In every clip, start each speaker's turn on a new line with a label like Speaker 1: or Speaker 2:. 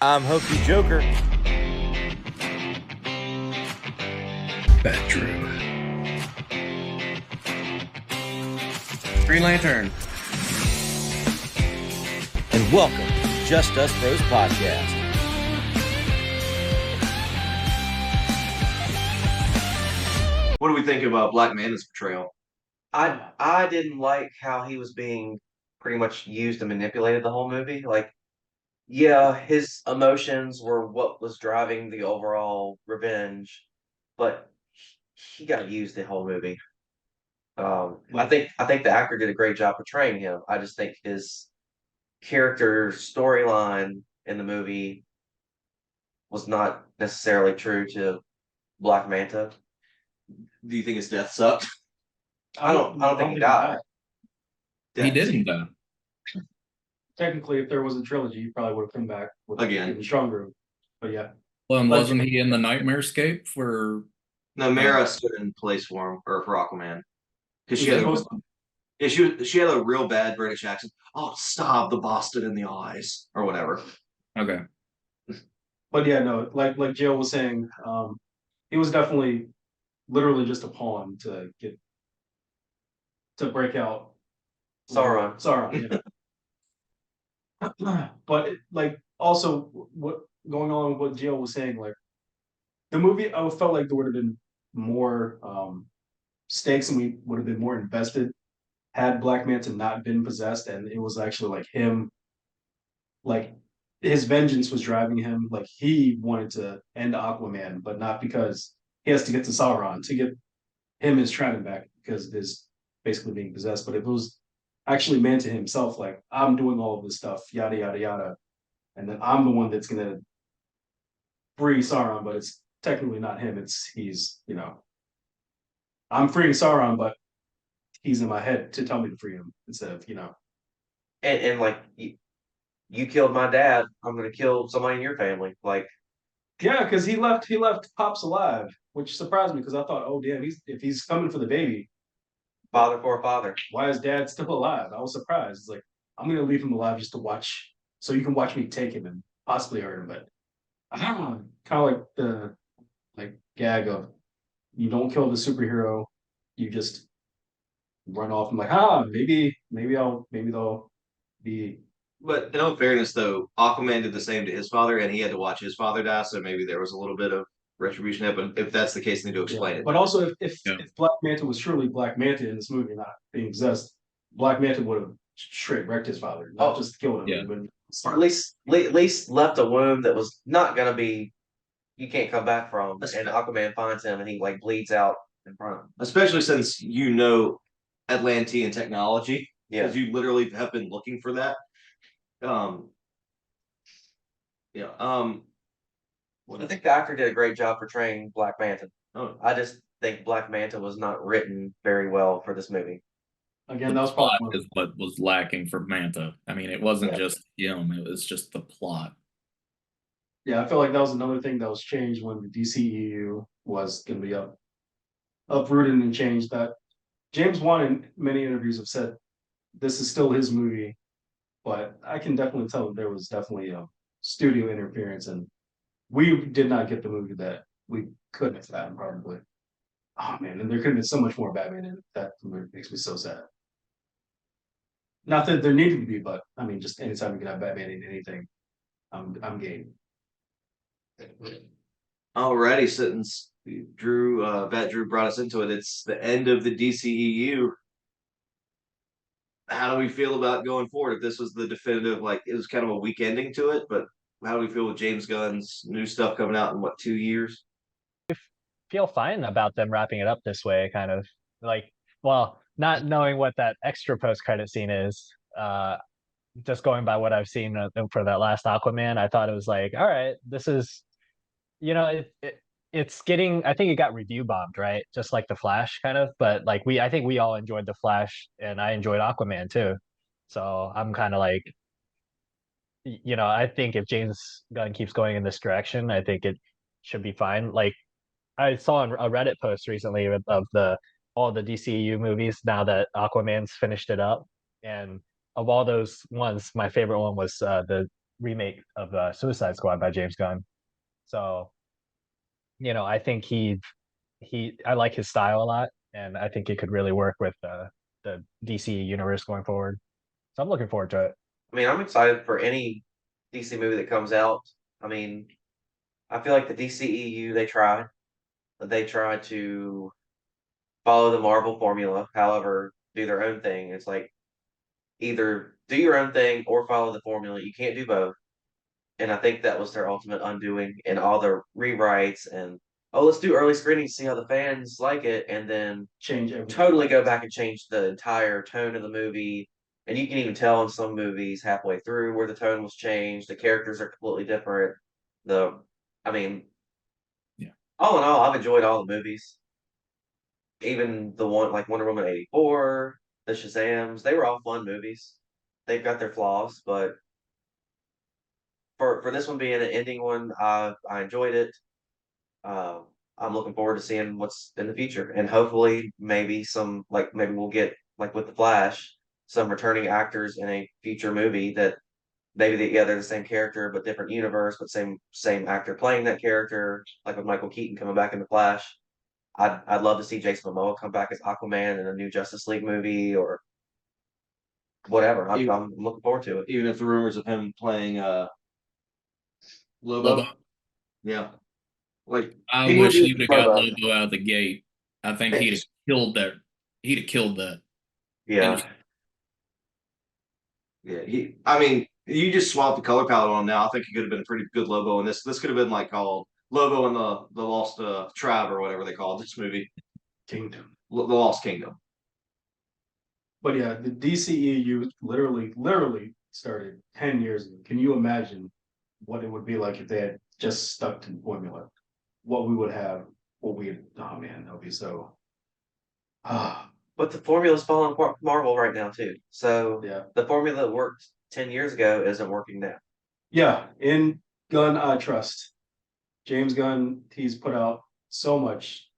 Speaker 1: I'm Hojo Joker.
Speaker 2: Bedroom. Green Lantern.
Speaker 1: And welcome to Just Us Pros Podcast.
Speaker 3: What do we think about Black Manta's portrayal?
Speaker 4: I didn't like how he was being pretty much used and manipulated the whole movie. Like, yeah, his emotions were what was driving the overall revenge, but he got used the whole movie. I think the actor did a great job portraying him. I just think his character storyline in the movie was not necessarily true to Black Manta.
Speaker 3: Do you think his death sucked?
Speaker 4: I don't think he died.
Speaker 2: He didn't though.
Speaker 5: Technically, if there was a trilogy, he probably would have come back with
Speaker 3: Again.
Speaker 5: even stronger. But yeah,
Speaker 2: Well, and wasn't he in the Nightmare Scape for?
Speaker 3: No, Mara stood in place for him or for Aquaman because she
Speaker 5: He's
Speaker 3: had
Speaker 5: supposed
Speaker 3: she had a real bad British accent. Oh, stop the Boston in the eyes or whatever.
Speaker 2: Okay.
Speaker 5: but yeah, no, like Jill was saying, he was definitely literally just a pawn to break out
Speaker 4: Sauron.
Speaker 5: Sauron. Yeah. But like also what going on with what Jill was saying, like the movie, I felt like there would have been more stakes and we would have been more invested had Black Manta not been possessed and it was actually like him, like his vengeance was driving him. Like he wanted to end Aquaman, but not because he has to get to Sauron to get him his Trident back because this basically being possessed. But if it was actually Manta himself, like I'm doing all of this stuff, yada yada yada, and then I'm the one that's gonna free Sauron, but it's technically not him. It's he's I'm freeing Sauron, but he's in my head to tell me to free him instead of
Speaker 4: And like you killed my dad, I'm gonna kill somebody in your family. Like,
Speaker 5: yeah, because he left Pops alive, which surprised me because I thought, oh damn, if he's coming for the baby,
Speaker 4: father for a father.
Speaker 5: why is dad still alive? I was surprised. It's like I'm gonna leave him alive just to watch, so you can watch me take him and possibly hurt him. But I don't know, kind of like the gag of you don't kill the superhero, you just run off and like, maybe they'll be.
Speaker 3: But in all fairness, though, Aquaman did the same to his father, and he had to watch his father die. So maybe there was a little bit of retribution there. But if that's the case, they need to explain it.
Speaker 5: But also, if
Speaker 2: Yeah.
Speaker 5: if Black Manta was truly Black Manta in this movie, not being possessed, Black Manta would have straight wrecked his father, not just killed him.
Speaker 2: Yeah.
Speaker 5: But
Speaker 4: Or at least left a wound that was not gonna be you can't come back from. And Aquaman finds him and he like bleeds out in front of him.
Speaker 3: Especially since you know Atlantean technology,
Speaker 4: Yeah.
Speaker 3: because you literally have been looking for that. Yeah.
Speaker 4: I think the actor did a great job portraying Black Manta.
Speaker 3: Oh,
Speaker 4: I just think Black Manta was not written very well for this movie.
Speaker 5: again,
Speaker 2: The
Speaker 5: that was
Speaker 2: plot
Speaker 5: probably
Speaker 2: is what was lacking for Manta. I mean, it wasn't
Speaker 4: Yeah.
Speaker 2: just him; it was just the plot.
Speaker 5: yeah. I feel like that was another thing that was changed when the DCEU was going to be uprooted and changed. That James Wan in many interviews have said this is still his movie, but I can definitely tell that there was definitely a studio interference and we did not get the movie that we could have had probably. Oh man, and there could have been so much more Batman in it. That makes me so sad. Not that there needed to be, but I mean, just anytime you can have Batman in anything, I'm game.
Speaker 3: alrighty, since Vet Drew brought us into it, it's the end of the DCEU. How do we feel about going forward? If this was the definitive, like it was kind of a weak ending to it, but how do we feel with James Gunn's new stuff coming out in what 2 years?
Speaker 6: Feel fine about them wrapping it up this way, kind of like, well, not knowing what that extra post credit scene is. Just going by what I've seen for that last Aquaman, I thought it was like, all right, this is, it's getting. I think it got review bombed, right? Just like the Flash, kind of. But like I think we all enjoyed the Flash, and I enjoyed Aquaman too. So I'm kind of like, I think if James Gunn keeps going in this direction, I think it should be fine. Like I saw a Reddit post recently of all the DCU movies now that Aquaman's finished it up, and of all those ones, my favorite one was remake of the Suicide Squad by James Gunn. So, I think I like his style a lot, and I think it could really work with the DC universe going forward. So I'm looking forward to it.
Speaker 4: I mean, I'm excited for any DC movie that comes out. I mean, I feel like the DCEU they tried to follow the Marvel formula, however, do their own thing. It's like either do your own thing or follow the formula. You can't do both. And I think that was their ultimate undoing and all the rewrites and let's do early screenings, see how the fans like it, and then
Speaker 5: Change everything.
Speaker 4: totally go back and change the entire tone of the movie. And you can even tell in some movies halfway through where the tone was changed. The characters are completely different. I mean,
Speaker 2: Yeah.
Speaker 4: all in all, I've enjoyed all the movies. Even the one like Wonder Woman 84, the Shazams, they were all fun movies. They've got their flaws, but for this one being an ending one, I enjoyed it. Uh, I'm looking forward to seeing what's in the future, and hopefully, maybe we'll get like with the Flash, some returning actors in a future movie that they're the same character but different universe, but same actor playing that character, like with Michael Keaton coming back in the Flash. I'd love to see Jason Momoa come back as Aquaman in a new Justice League movie or whatever. I'm looking forward to it.
Speaker 3: Even if the rumors of him playing Lobo.
Speaker 2: Lobo.
Speaker 3: Yeah. Like
Speaker 2: I
Speaker 4: He would
Speaker 2: wish
Speaker 4: be
Speaker 2: he would have got
Speaker 4: Lobo.
Speaker 2: Lobo out of the gate. I think he'd have killed that. He'd have killed that.
Speaker 4: Yeah.
Speaker 3: I mean, you just swap the color palette on now. I think he could have been a pretty good Lobo in this. This could have been like called Lobo and the Lost Tribe or whatever they call this movie.
Speaker 5: Kingdom.
Speaker 3: The Lost Kingdom.
Speaker 5: But yeah, the DCEU literally started 10 years ago. Can you imagine what it would be like if they had just stuck to the formula? What we would have, oh man, that would be so.
Speaker 4: But the formula's falling apart Marvel right now too. So
Speaker 5: Yeah.
Speaker 4: the formula that worked 10 years ago isn't working now.
Speaker 5: Yeah, in Gunn I trust. James Gunn, he's put out so much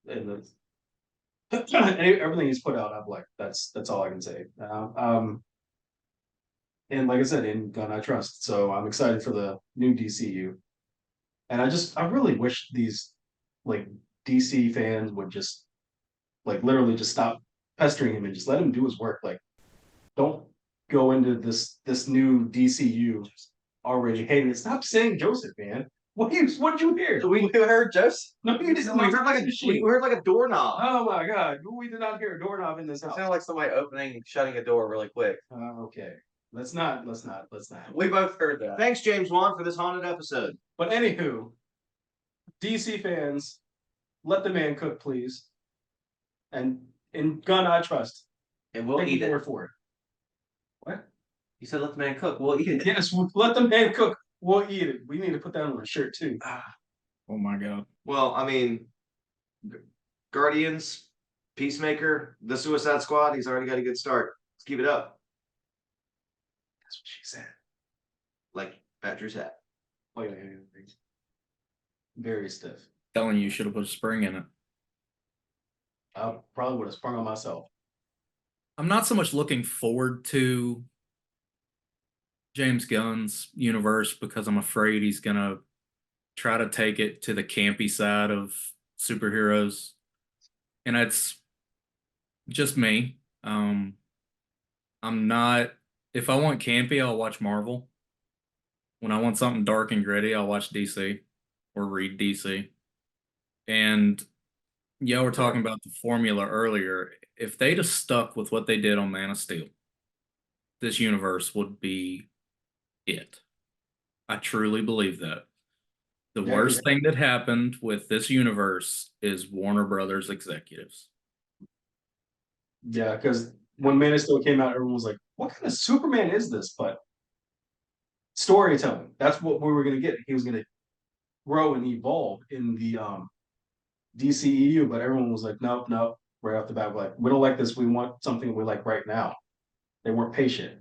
Speaker 5: in the everything he's put out, I'm like, that's all I can say. And like I said, in Gunn I trust. So I'm excited for the new DCU. And I really wish these like DC fans would just like literally just stop pestering him and just let him do his work. Like, don't go into this new DCU already hating it. Stop saying Joseph, man. What did you hear?
Speaker 4: We heard Joseph.
Speaker 5: No, you didn't.
Speaker 3: We heard like a doorknob.
Speaker 5: Oh my god, we did not hear a doorknob in this
Speaker 4: It
Speaker 5: house.
Speaker 4: sounded like somebody opening and shutting a door really quick.
Speaker 5: Okay, let's not.
Speaker 4: We both heard that.
Speaker 3: Thanks, James Wan, for this haunted episode.
Speaker 5: But anywho, DC fans, let the man cook, please. And in Gun I trust.
Speaker 4: And we'll
Speaker 5: Take
Speaker 4: eat
Speaker 5: your
Speaker 4: it.
Speaker 5: word for it. What?
Speaker 4: You said let the man cook. We'll eat it.
Speaker 5: Yes, let the man cook. We'll eat it. We need to put that on a shirt too.
Speaker 2: Oh my god.
Speaker 3: Well, I mean, Guardians, Peacemaker, the Suicide Squad. He's already got a good start. Let's keep it up.
Speaker 5: That's what she said.
Speaker 3: Like Fat Drew's hat.
Speaker 5: Oh yeah. Very stiff.
Speaker 2: Telling you should have put a spring in it.
Speaker 5: I probably would have sprung on myself.
Speaker 2: I'm not so much looking forward to James Gunn's universe because I'm afraid he's gonna try to take it to the campy side of superheroes. And it's just me. I'm not, if I want campy, I'll watch Marvel. When I want something dark and gritty, I'll watch DC or read DC. And yeah, we're talking about the formula earlier. If they'd have stuck with what they did on Man of Steel, this universe would be it. I truly believe that. The worst thing that happened with this universe is Warner Brothers executives.
Speaker 5: Yeah, because when Man of Steel came out, everyone was like, what kind of Superman is this? But storytelling, that's what we were going to get. He was going to grow and evolve in the DCEU, but everyone was like, nope, right off the bat, like, we don't like this. We want something we like right now. They weren't patient.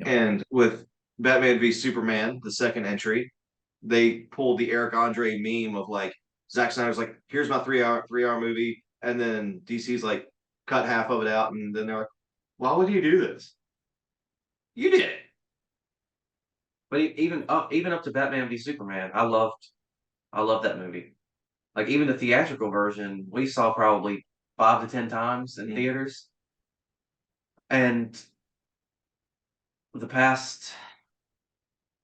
Speaker 3: And with Batman v Superman, the second entry, they pulled the Eric Andre meme of like Zack Snyder's like, here's my three-hour movie, and then DC's like cut half of it out, and then they're like, why would you do this? You did it.
Speaker 4: But even up to Batman v Superman, I loved that movie. Like even the theatrical version, we saw probably 5 to 10 times in theaters. And the past,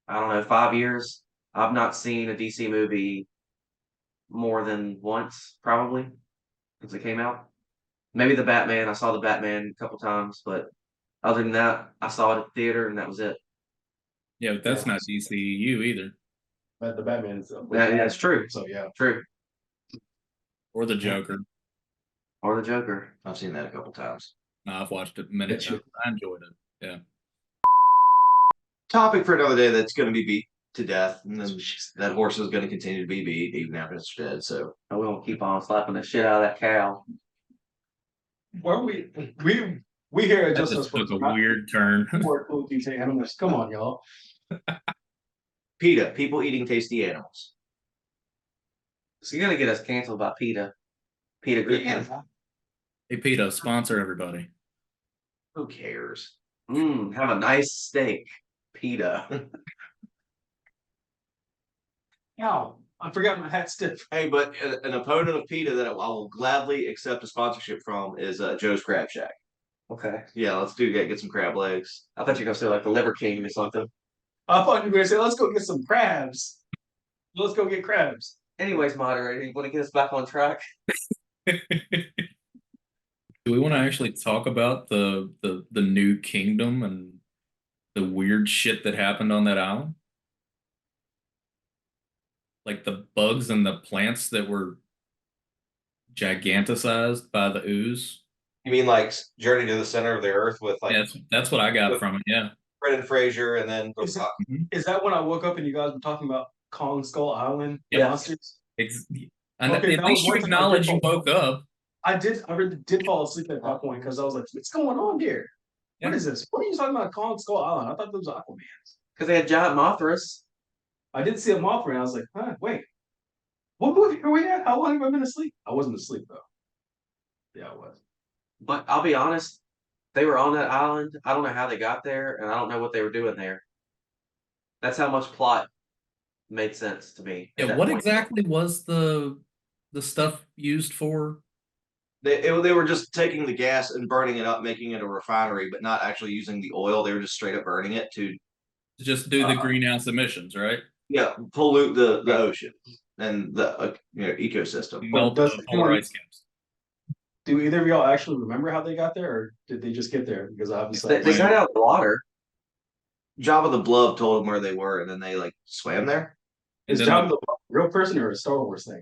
Speaker 4: I don't know, 5 years, I've not seen a DC movie more than once, probably, since it came out. Maybe the Batman. I saw the Batman a couple times, but other than that, I saw it at the theater, and that was it.
Speaker 2: Yeah, but that's not DCEU either,
Speaker 5: But the Batman is
Speaker 4: That's true.
Speaker 5: So yeah.
Speaker 4: True.
Speaker 2: or the Joker.
Speaker 4: Or the Joker.
Speaker 3: I've seen that a couple times.
Speaker 2: No, I've watched it many times. I enjoyed it. Yeah.
Speaker 3: Topic for another day that's going to be beat to death, and then that horse is going to continue to be beat even after it's dead. So
Speaker 4: And we'll keep on slapping the shit out of that cow.
Speaker 5: Where we here at
Speaker 2: That
Speaker 5: Just Us
Speaker 2: just took
Speaker 5: Pros,
Speaker 2: a weird turn.
Speaker 5: support cruelty to animals. Come on, y'all.
Speaker 3: PETA, people eating tasty animals.
Speaker 4: So you're gonna get us canceled by PETA. PETA Group.
Speaker 2: Hey, PETA, sponsor everybody.
Speaker 3: Who cares?
Speaker 4: Have a nice steak. PETA.
Speaker 5: Ow, I forgot my hat stiff.
Speaker 3: Hey, but an opponent of PETA that I will gladly accept a sponsorship from is Joe's Crab Shack.
Speaker 4: Okay.
Speaker 3: Yeah, let's do get some crab legs.
Speaker 4: I thought you were gonna say like the Liver King or something.
Speaker 5: I thought you were gonna say, let's go get some crabs. Let's go get crabs.
Speaker 4: Anyways, moderator, you want to get us back on track?
Speaker 2: Do we want to actually talk about the new kingdom and the weird shit that happened on that island? Like the bugs and the plants that were giganticized by the ooze.
Speaker 3: You mean like Journey to the Center of the Earth with like
Speaker 2: That's what I got from it. Yeah.
Speaker 3: Brendan Fraser and then
Speaker 5: Is that when I woke up and you guys were talking about Kong Skull Island
Speaker 2: Yeah.
Speaker 5: monsters?
Speaker 2: And
Speaker 5: Okay,
Speaker 2: at
Speaker 5: that
Speaker 2: least
Speaker 5: was
Speaker 2: you
Speaker 5: one time I
Speaker 2: acknowledge
Speaker 5: did
Speaker 2: you woke up.
Speaker 5: I really did fall asleep at that point because I was like, what's going on here? What is this? What are you talking about Kong Skull Island? I thought those were Aquaman.
Speaker 4: Because they had giant Mothras.
Speaker 5: I did see a Mothra and I was like, huh, wait. What movie are we at? How long have I been asleep? I wasn't asleep though. Yeah, I was.
Speaker 4: But I'll be honest, they were on that island. I don't know how they got there, and I don't know what they were doing there. That's how much plot made sense to me.
Speaker 2: Yeah, what exactly was the stuff used for?
Speaker 3: they were just taking the gas and burning it up, making it a refinery, but not actually using the oil. They were just straight up burning it to
Speaker 2: Just do the greenhouse emissions, right?
Speaker 3: pollute the ocean and the ecosystem.
Speaker 2: Melt the polar ice caps.
Speaker 5: Do either of y'all actually remember how they got there, or did they just get there? Because obviously,
Speaker 4: They got out of the water.
Speaker 3: Jabba the Blub told them where they were, and then they like swam there.
Speaker 5: is John the real person or a Star Wars thing?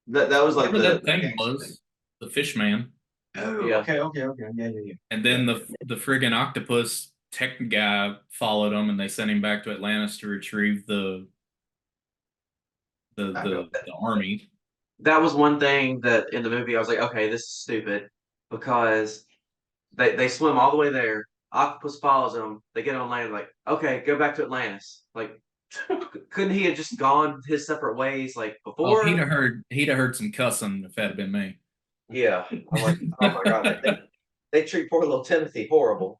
Speaker 3: That was like
Speaker 2: Whatever that thing was, the fish man.
Speaker 5: Oh,
Speaker 4: Yeah.
Speaker 5: okay, yeah.
Speaker 2: And then the friggin' octopus tech guy followed him, and they sent him back to Atlantis to retrieve the army.
Speaker 4: That was one thing that in the movie I was like, okay, this is stupid because they swim all the way there. Octopus follows them. They get on land. Like, okay, go back to Atlantis. Like, couldn't he have just gone his separate ways like before?
Speaker 2: Oh, he'd have heard some cussing if that had been me.
Speaker 4: Yeah, I'm like, oh my god, they treat poor little Timothy horrible.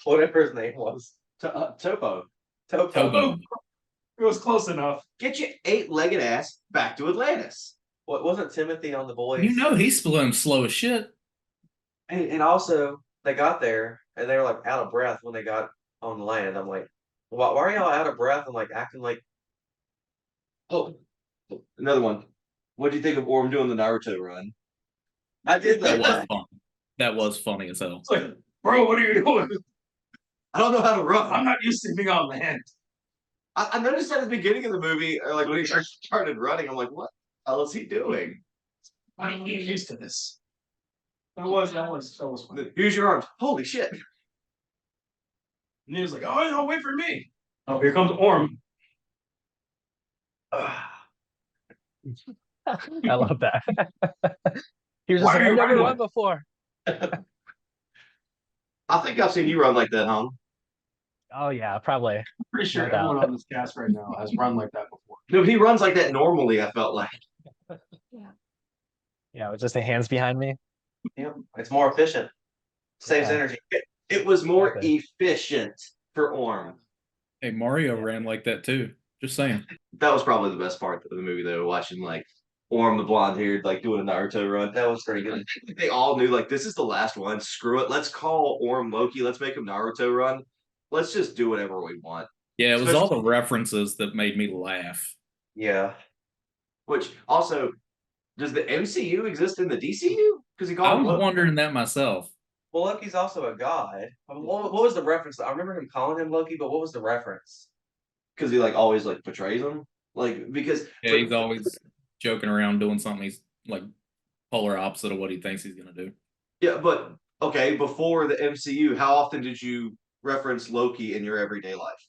Speaker 4: Whatever his name was,
Speaker 3: Topo.
Speaker 2: Hobo.
Speaker 5: It was close enough.
Speaker 3: Get your 8-legged ass back to Atlantis.
Speaker 4: What wasn't Timothy on the boys?
Speaker 2: You know he's slow as shit.
Speaker 4: And also they got there and they were like out of breath when they got on the land. I'm like, why are y'all out of breath and like acting like?
Speaker 3: Oh, another one. What do you think of Orm doing the Naruto run?
Speaker 4: I did
Speaker 2: That
Speaker 4: that.
Speaker 2: was fun. That was funny as hell.
Speaker 5: It's like, bro, what are you doing?
Speaker 3: I don't know how to run.
Speaker 5: I'm not used to being on land.
Speaker 3: I noticed at the beginning of the movie, or like when he started running, I'm like, what the hell is he doing?
Speaker 5: I'm getting used to this. That was fun.
Speaker 3: Use your arms. Holy shit.
Speaker 5: And he was like, oh, no, wait for me. Oh, here comes Orm.
Speaker 6: I love that. He was just
Speaker 5: Why
Speaker 6: like,
Speaker 5: are you
Speaker 6: I've never
Speaker 5: running?
Speaker 6: run before.
Speaker 3: I think I've seen you run like that, huh?
Speaker 6: Oh yeah, probably.
Speaker 5: I'm pretty sure
Speaker 6: No doubt.
Speaker 5: everyone on this cast right now has run like that before.
Speaker 3: No, he runs like that normally, I felt like.
Speaker 6: Yeah, with just the hands behind me.
Speaker 4: Yeah, it's more efficient. Saves
Speaker 6: Yeah.
Speaker 4: energy.
Speaker 3: It was more
Speaker 6: Exactly.
Speaker 3: efficient for Orm.
Speaker 2: Hey, Mario ran like that too. Just saying.
Speaker 3: That was probably the best part of the movie, though, watching like Orm the blonde haired like doing a Naruto run.
Speaker 4: That was pretty good.
Speaker 3: They all knew like this is the last one. Screw it. Let's call Orm Loki. Let's make him Naruto run. Let's just do whatever we want.
Speaker 2: Yeah, it was all the
Speaker 3: Especially-
Speaker 2: references that made me laugh.
Speaker 4: Yeah.
Speaker 3: Which also, does the MCU exist in the DCU? Because he
Speaker 2: I
Speaker 3: called him
Speaker 2: was
Speaker 3: Loki.
Speaker 2: wondering that myself.
Speaker 4: Well, Loki's also a god. What was the reference? I remember him calling him Loki, but what was the reference?
Speaker 3: Because he like always like betrays him. Like because
Speaker 2: Yeah, he's always joking around doing something he's like polar opposite of what he thinks he's gonna do.
Speaker 3: yeah, but okay, before the MCU, how often did you reference Loki in your everyday life?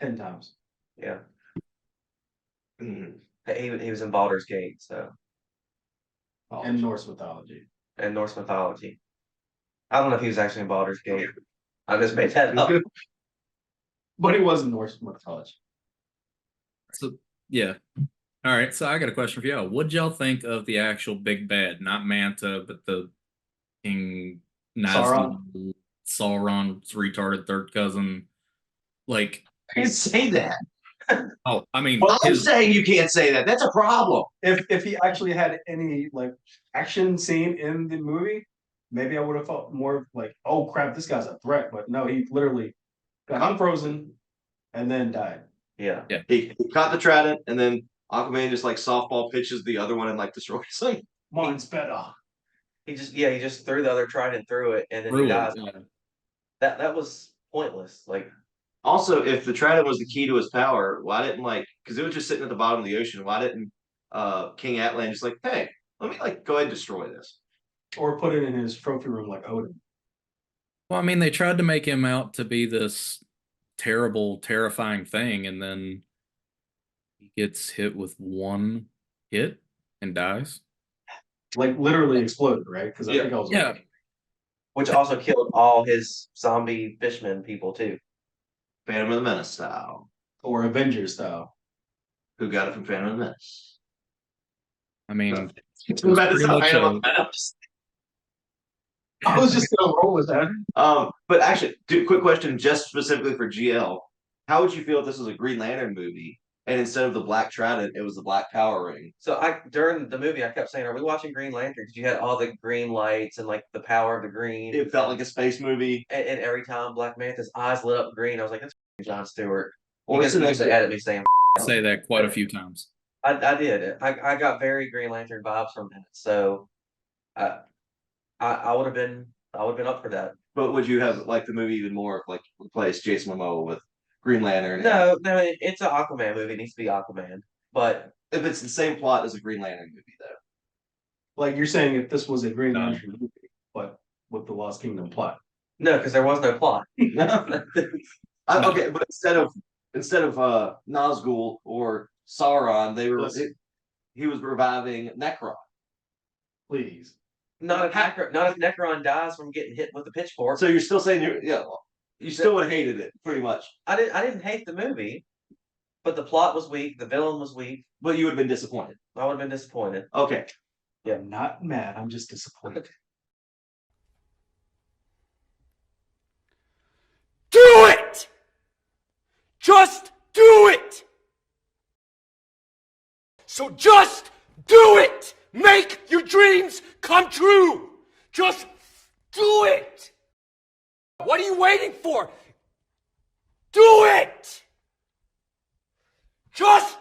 Speaker 5: 10 times.
Speaker 4: Yeah.
Speaker 3: Mhm.
Speaker 4: He was in Baldur's Gate, so
Speaker 5: And Norse mythology.
Speaker 4: and Norse mythology. I don't know if he was actually in Baldur's Gate. I just made that up.
Speaker 5: But he was in Norse mythology.
Speaker 2: So yeah. All right, so I got a question for y'all. What'd y'all think of the actual big bad? Not Manta, but the King Nazgul, Sauron's retarded third cousin. Like,
Speaker 3: I can't say that.
Speaker 2: oh, I mean,
Speaker 3: I'm saying you can't say that. That's a problem.
Speaker 5: If he actually had any like action scene in the movie, maybe I would have felt more like, oh crap, this guy's a threat. But no, he literally got unfrozen and then died.
Speaker 4: Yeah.
Speaker 3: He caught the trident, and then Aquaman just like softball pitches the other one and like destroys him.
Speaker 5: Mine's better.
Speaker 4: He just threw the other trident through it and then he
Speaker 2: Through
Speaker 4: dies.
Speaker 2: it. Yeah.
Speaker 4: That was pointless. Like
Speaker 3: Also, if the trident was the key to his power, why didn't like because it was just sitting at the bottom of the ocean? Why didn't King Atlan just like, hey, let me like go ahead and destroy this?
Speaker 5: Or put it in his trophy room like Odin.
Speaker 2: Well, I mean, they tried to make him out to be this terrible, terrifying thing, and then he gets hit with one hit and dies.
Speaker 5: Like literally exploded, right? Because I
Speaker 3: Yeah.
Speaker 5: think I was
Speaker 2: Yeah.
Speaker 4: which also killed all his zombie fishmen people too.
Speaker 3: Phantom of the Menace style.
Speaker 5: or Avengers style.
Speaker 3: Who got it from Phantom of the Menace?
Speaker 2: I mean,
Speaker 3: It's
Speaker 2: was
Speaker 3: Menace,
Speaker 2: pretty
Speaker 3: not
Speaker 2: much
Speaker 3: Phantom
Speaker 2: a-
Speaker 3: of the Menace.
Speaker 5: I was just gonna roll with that.
Speaker 3: But actually, dude, quick question, just specifically for GL. How would you feel if this was a Green Lantern movie, and instead of the Black Trident, it was the Black Power Ring?
Speaker 4: So during the movie I kept saying, "Are we watching Green Lantern?" Because you had all the green lights and like the power of the green.
Speaker 3: It felt like a space movie.
Speaker 4: And every time Black Manta's eyes lit up green, I was like, "That's John Stewart."
Speaker 3: Or
Speaker 4: You
Speaker 3: it's
Speaker 4: can
Speaker 3: an
Speaker 4: use the edit me saying,
Speaker 2: say that quite a few times.
Speaker 4: I did. I got very Green Lantern vibes from that. So, I would have been up for that.
Speaker 3: But would you have liked the movie even more if like replaced Jason Momoa with Green Lantern?
Speaker 4: No, it's an Aquaman movie. It needs to be Aquaman. But
Speaker 3: If it's the same plot as a Green Lantern movie, though.
Speaker 5: Like you're saying, if this was a Green
Speaker 2: No.
Speaker 5: Lantern movie, but with the Lost Kingdom plot.
Speaker 4: no, because there was no plot.
Speaker 3: Okay, but instead of Nazgul or Sauron, he was reviving Necron.
Speaker 5: Please.
Speaker 4: Not if Necron dies from getting hit with a pitchfork.
Speaker 3: So you're still saying you still would have hated it pretty much,
Speaker 4: I didn't hate the movie, but the plot was weak. The villain was weak.
Speaker 3: but you would have been disappointed.
Speaker 4: I would have been disappointed.
Speaker 3: Okay,
Speaker 4: Yeah.
Speaker 5: I'm not mad. I'm just disappointed.
Speaker 7: Do it! Just do it! So just do it! Make your dreams come true! Just do it! What are you waiting for? Do it! Just